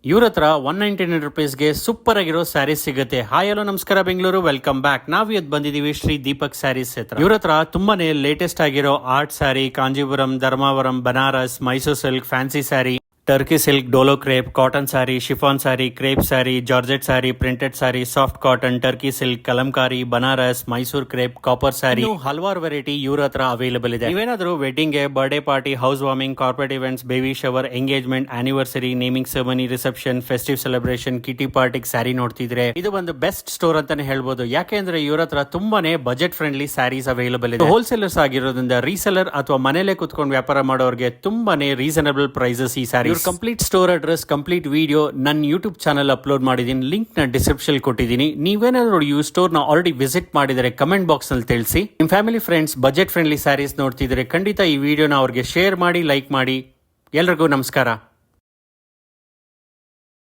ಇವ್ರ ಹತ್ರ ₹199 ಸೂಪರ್ ಆಗಿರೋ ಸ್ಯಾರೀಸ್ ಸಿಗುತ್ತೆ. ಹಾಯ್ ಹಲೋ ನಮಸ್ಕಾರ ಬೆಂಗಳೂರು, ವೆಲ್ಕಮ್ ಬ್ಯಾಕ್. ನಾವು ಇವತ್ತು ಬಂದಿದೀವಿ ಶ್ರೀ ದೀಪಕ್ ಸ್ಯಾರೀಸ್ ಹತ್ರ. ಇವ್ರ ಹತ್ರ ತುಂಬಾನೇ ಲೇಟೆಸ್ಟ್ ಆಗಿರೋ art sari, Kanjeevaram, Dharmavaram, Banaras, Mysore silk, fancy sari, Turkey silk, ಡೋಲೋ crepe, cotton sari, chiffon sari, crepe sari, georgette sari, printed sari, soft cotton, Turkey silk, Kalamkari, Banaras, Mysore crepe, copper sari, ಹಲವಾರು ವೆರೈಟಿ ಇವ್ರ ಹತ್ರ ಅವೈಲೇಬಲ್ ಇದೆ. ನೀವೇನಾದ್ರೂ ವೆಡ್ಡಿಂಗ್ ಗೆ, birthday party, house warming, corporate events, baby shower, engagement, anniversary, naming ceremony, reception, festive celebration, kitty ಪಾರ್ಟಿಗೆ ಸ್ಯಾರಿ ನೋಡ್ತಿದ್ರೆ ಇದು ಒಂದು ಬೆಸ್ಟ್ ಸ್ಟೋರ್ ಅಂತಾನೆ ಹೇಳ್ಬೋದು. ಯಾಕೆಂದ್ರೆ ಇವ್ರ ಹತ್ರ ತುಂಬಾನೇ ಬಜೆಟ್ ಫ್ರೆಂಡ್ಲಿ ಸ್ಯಾರೀಸ್ ಅವೈಲೇಬಲ್ ಇದೆ. ಹೋಲ್ಸೇಲರ್ಸ್ ಆಗಿರೋದ್ರಿಂದ ರೀಸೆಲರ್ ಅಥವಾ ಮನೇಲೆ ಕುತ್ಕೊಂಡು ವ್ಯಾಪಾರ ಮಾಡೋರಿಗೆ ತುಂಬಾನೇ ರೀಸನಬಲ್ ಪ್ರೈಸಸ್ ಈ sari. Complete store address, complete video ನನ್ನ ಯೂಟ್ಯೂಬ್ ಚಾನಲ್ ಅಪ್ಲೋಡ್ ಮಾಡಿದೀನಿ. ಲಿಂಕ್ ನ ಡಿಸ್ಕ್ರಿಪ್ಷನ್ ಕೊಟ್ಟಿದ್ದೀನಿ. ನೀವೇನಾದ್ರೂ ಈ ಸ್ಟೋರ್ ನ ಆಲ್ರೆಡಿ ವಿಸಿಟ್ ಮಾಡಿದರೆ ಕಮೆಂಟ್ ಬಾಕ್ಸ್ ನಲ್ಲಿ ತಿಳಿಸಿ. ನಿಮ್ family friends budget friendly saris ನೋಡ್ತಿದ್ರೆ ಖಂಡಿತ ಈ ವಿಡಿಯೋನ ಅವ್ರಿಗೆ ಶೇರ್ ಮಾಡಿ, ಲೈಕ್ ಮಾಡಿ. ಎಲ್ರಿಗೂ ನಮಸ್ಕಾರ.